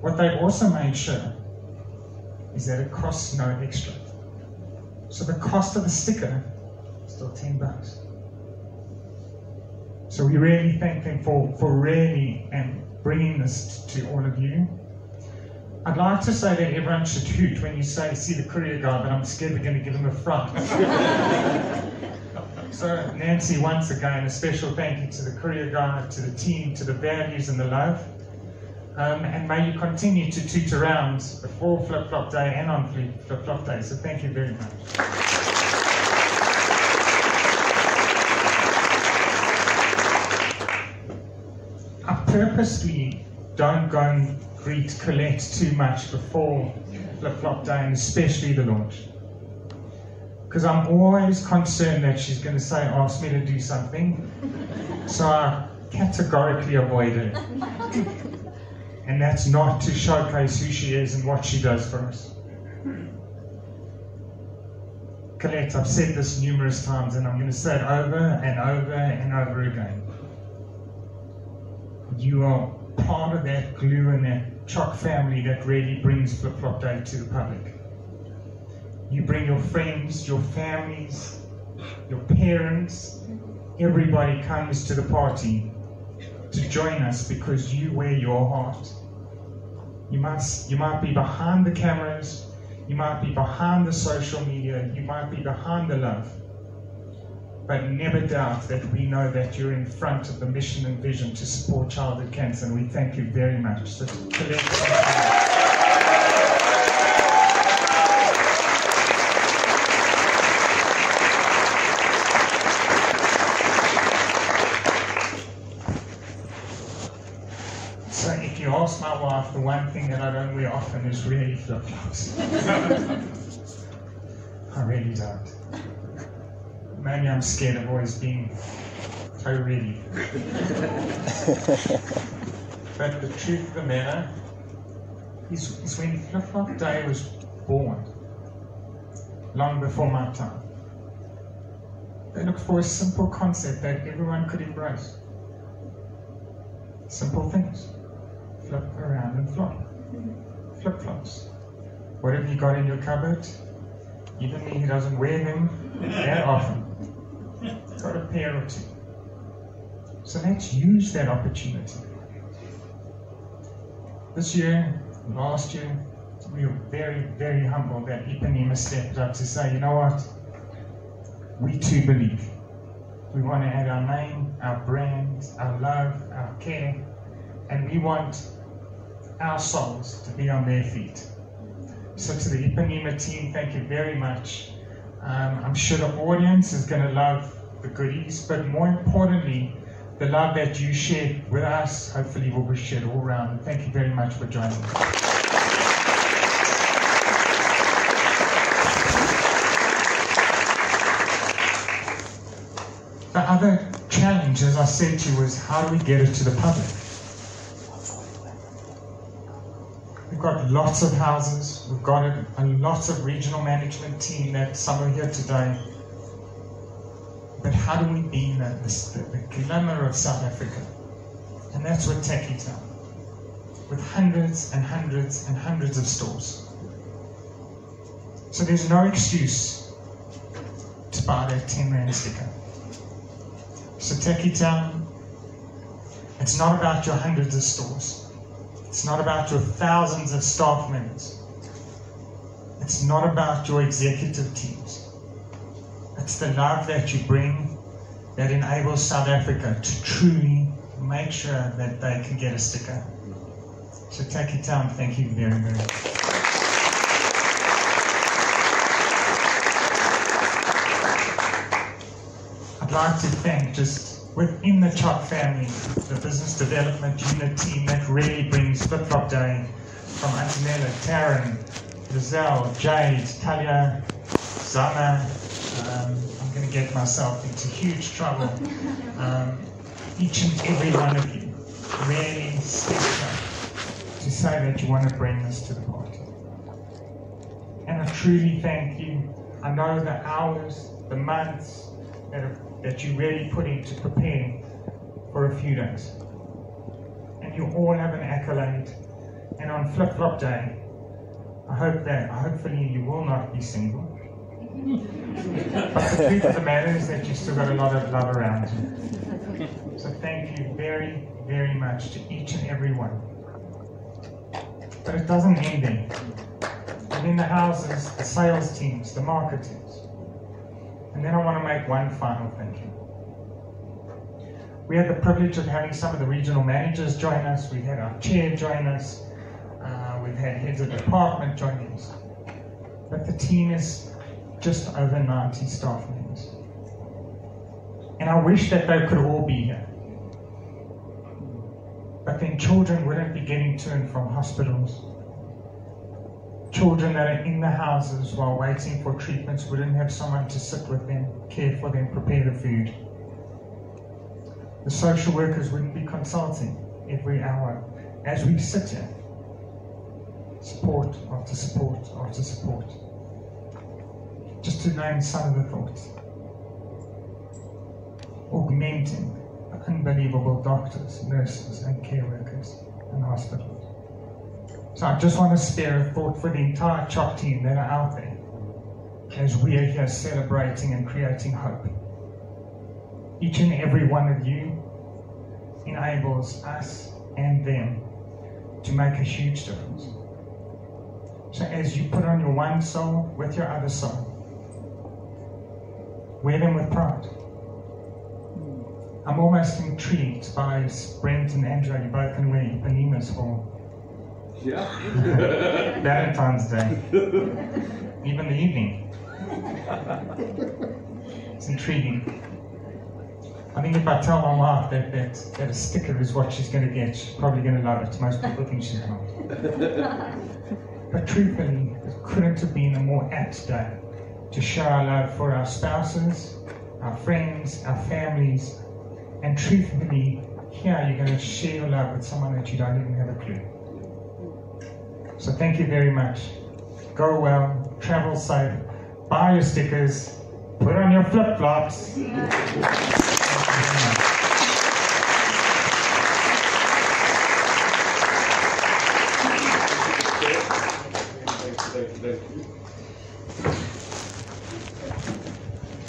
What they've also made sure is that it costs no extra. So the cost of the sticker is still $10. So we really thank them for really bringing this to all of you. I'd like to say that everyone should hoot when you see the courier guy, but I'm scared we're going to give him a fright. So Nancy, once again, a special thank you to the courier guy, to the team, to the values and the love. And may you continue to toot around before Flip Flop Day and on Flip Flop Day. So thank you very much. I purposely don't go and greet Colette too much before Flip Flop Day, and especially the launch. Because I'm always concerned that she's going to say, ask me to do something. So I categorically avoid it. And that's not to showcase who she is and what she does for us. Colette, I've said this numerous times and I'm going to say it over and over and over again. You are part of that glue and that CHOC family that really brings Flip Flop Day to the public. You bring your friends, your families, your parents, everybody comes to the party to join us because you wear your heart. You might be behind the cameras, you might be behind the social media, you might be behind the love, but never doubt that we know that you're in front of the mission and vision to support childhood cancer, and we thank you very much. So, if you ask my wife, the one thing that I don't wear often is really flip-flops. I really don't. Maybe I'm scared of always being so ready. But the truth of the matter is when Flip Flop Day was born, long before my time, they looked for a simple concept that everyone could embrace. Simple things. Flip around and flop. Flip-flops. What have you got in your cupboard? Even me who doesn't wear them that often. Got a pair or two. So let's use that opportunity. This year, last year, we were very, very humble that Ipanema stepped up to say, you know what? We too believe. We want to add our name, our brand, our love, our care, and we want our souls to be on their feet. So to the Ipanema team, thank you very much. I'm sure the audience is going to love the goodies, but more importantly, the love that you shared with us, hopefully will be shared all around. And thank you very much for joining us. The other challenge, as I said to you, was how do we get it to the public? We've got lots of houses, we've got a lots of regional management team that some are here today. But how do we be in the glamour of South Africa? And that's with Taki Town, with hundreds and hundreds and hundreds of stores. So there's no excuse to buy that 10 Rand sticker. So Taki Town, it's not about your hundreds of stores. It's not about your thousands of staff members. It's not about your executive teams. It's the love that you bring that enables South Africa to truly make sure that they can get a sticker. So take your time. Thank you very, very much. I'd like to thank, just within the CHOC family, the business development unit team that really brings Flip Flop Day, from Antonella, Taryn, Giselle, Jade, Talia, Zana. I'm going to get myself into huge trouble. Each and every one of you really stepped up to say that you want to bring this to the party. And I truly thank you. I know the hours, the months that you really put into preparing for a few days. And you all have an accolade. And on Flip Flop Day, I hope that, hopefully you will not be single. But the truth of the matter is that you've still got a lot of love around you. So thank you very, very much to each and every one. But it doesn't end there. Within the houses, the sales teams, the marketers. And then I want to make one final thank you. We had the privilege of having some of the regional managers join us. We had our chair join us. We've had heads of department join us. But the team is just over 90 staff members. And I wish that they could all be here. But then children wouldn't be getting to and from hospitals. Children that are in the houses while waiting for treatments wouldn't have someone to sit with them, care for them, prepare the food. The social workers wouldn't be consulting every hour as we sit here. Support after support after support. Just to name some of the thoughts. Augmenting the unbelievable doctors, nurses, and care workers in hospitals. So I just want to spare a thought for the entire CHOC team that are out there as we are here celebrating and creating hope. Each and every one of you enables us and them to make a huge difference. So as you put on your one soul with your other soul, wear them with pride. I'm almost intrigued by Brent and Andrea, you both can wear Ipanimas for Valentine's Day, even the evening. It's intriguing. I think if I tell my wife that a sticker is what she's going to get, she's probably going to love it. Most people think she's not. But truthfully, it couldn't have been a more apt day to show our love for our spouses, our friends, our families, and truthfully, here you're going to share your love with someone that you don't even have a clue. So thank you very much. Go well, travel safe, buy your stickers, put on your flip-flops.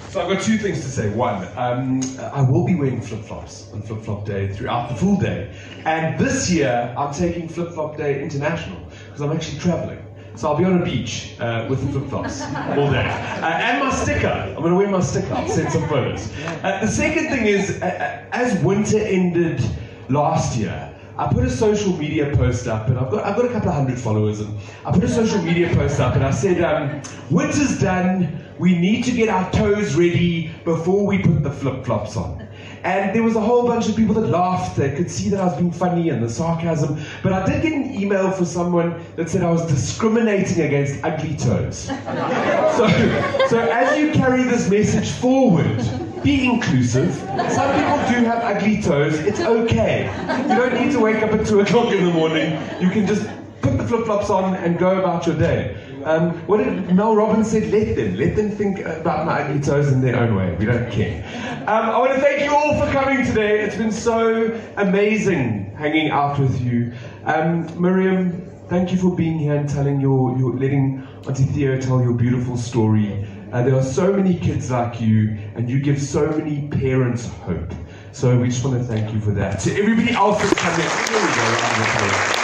So I've got two things to say. One, I will be wearing flip-flops on Flip-Flop Day throughout the full day. And this year, I'm taking Flip-Flop Day international because I'm actually traveling. So I'll be on a beach with the flip-flops all day. And my sticker. I'm going to wear my sticker. I'll send some photos. The second thing is, as winter ended last year, I put a social media post up, and I've got a couple of hundred followers, and I put a social media post up, and I said, winter's done. We need to get our toes ready before we put the flip-flops on. And there was a whole bunch of people that laughed. They could see that I was being funny and the sarcasm. But I did get an email from someone that said I was discriminating against ugly toes. So as you carry this message forward, be inclusive. Some people do have ugly toes. It's okay. You don't need to wake up at 2 o'clock in the morning. You can just put the flip-flops on and go about your day. What did Mel Robbins said? Let them think about my ugly toes in their own way. We don't care. I want to thank you all for coming today. It's been so amazing hanging out with you. Miriam, thank you for being here and telling letting Auntie Theo tell your beautiful story. There are so many kids like you, and you give so many parents hope. So we just want to thank you for that. To everybody else that's coming, here we go.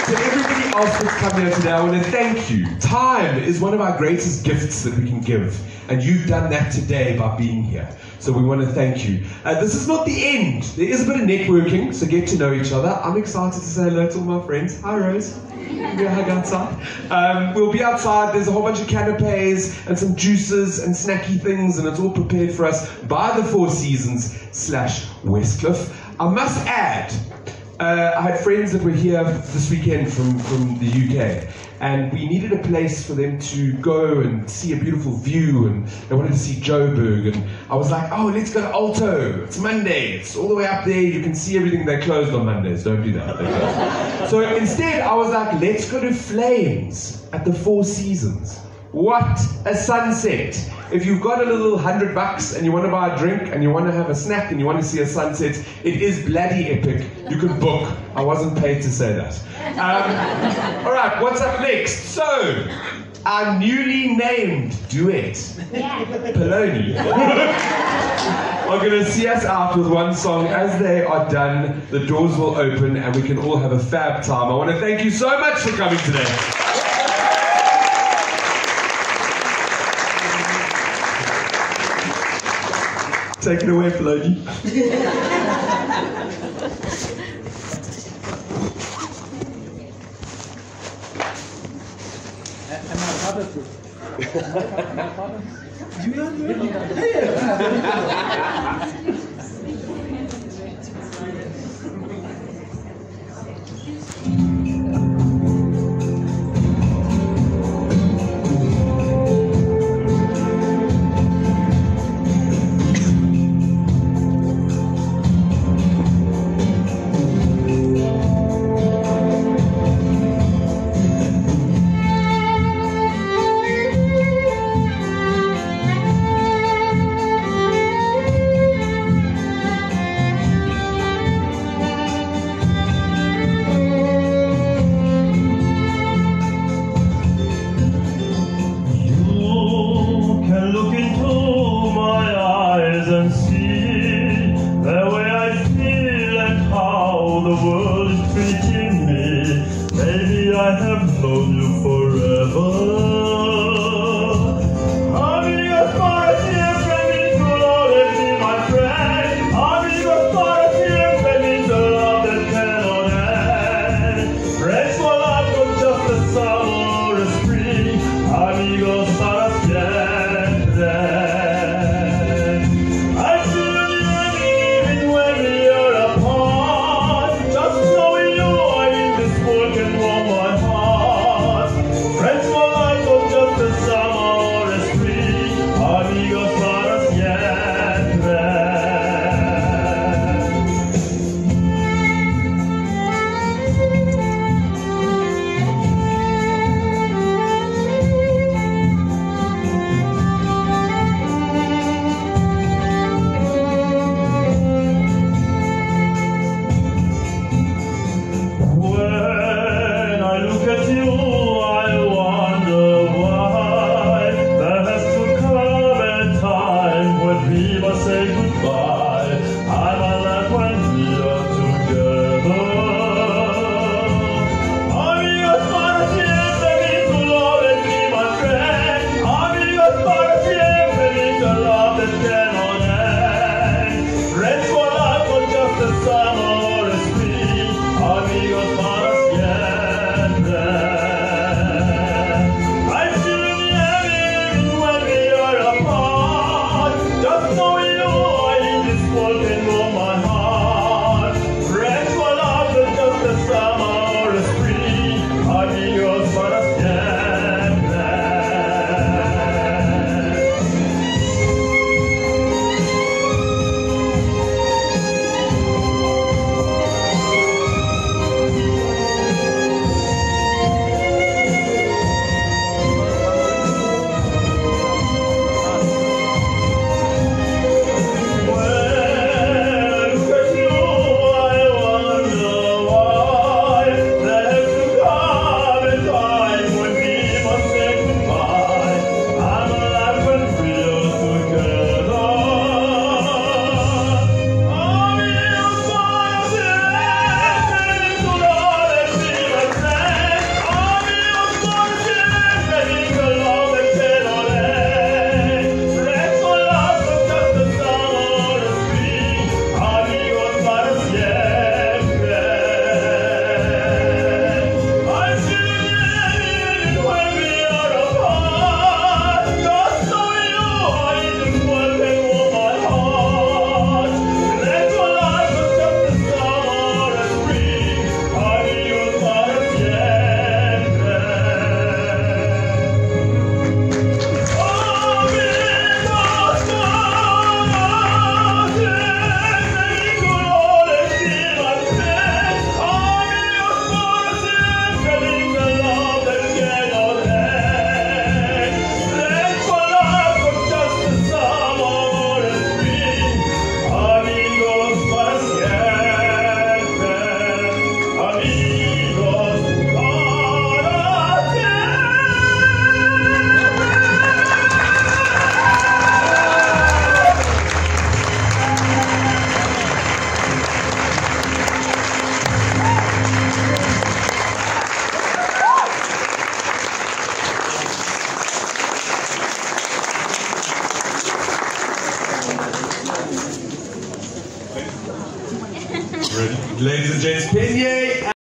To everybody else that's come here today, I want to thank you. Time is one of our greatest gifts that we can give, and you've done that today by being here. So we want to thank you. This is not the end. There is a bit of networking, so get to know each other. I'm excited to say hello to all my friends. Hi, Rose. Give me a hug outside. We'll be outside. There's a whole bunch of canapes and some juices and snacky things, and it's all prepared for us by the Four Seasons/Westcliff. I must add, I had friends that were here this weekend from the UK, and we needed a place for them to go and see a beautiful view, and they wanted to see Joburg, and I was like, oh, let's go to Alto. It's Monday. It's all the way up there. You can see everything. They're closed on Mondays. Don't do that. They're closed. So instead, I was like, let's go to Flames at the Four Seasons. What a sunset. If you've got a little $100 and you want to buy a drink and you want to have a snack and you want to see a sunset, it is bloody epic. You can book. I wasn't paid to say that. All right, what's up next? So, our newly named duet, Poloni, are going to see us out with one song. As they are done, the doors will open and we can all have a fab time. I want to thank you so much for coming today. Take it away, Poloni. Ladies and gents, Pinye!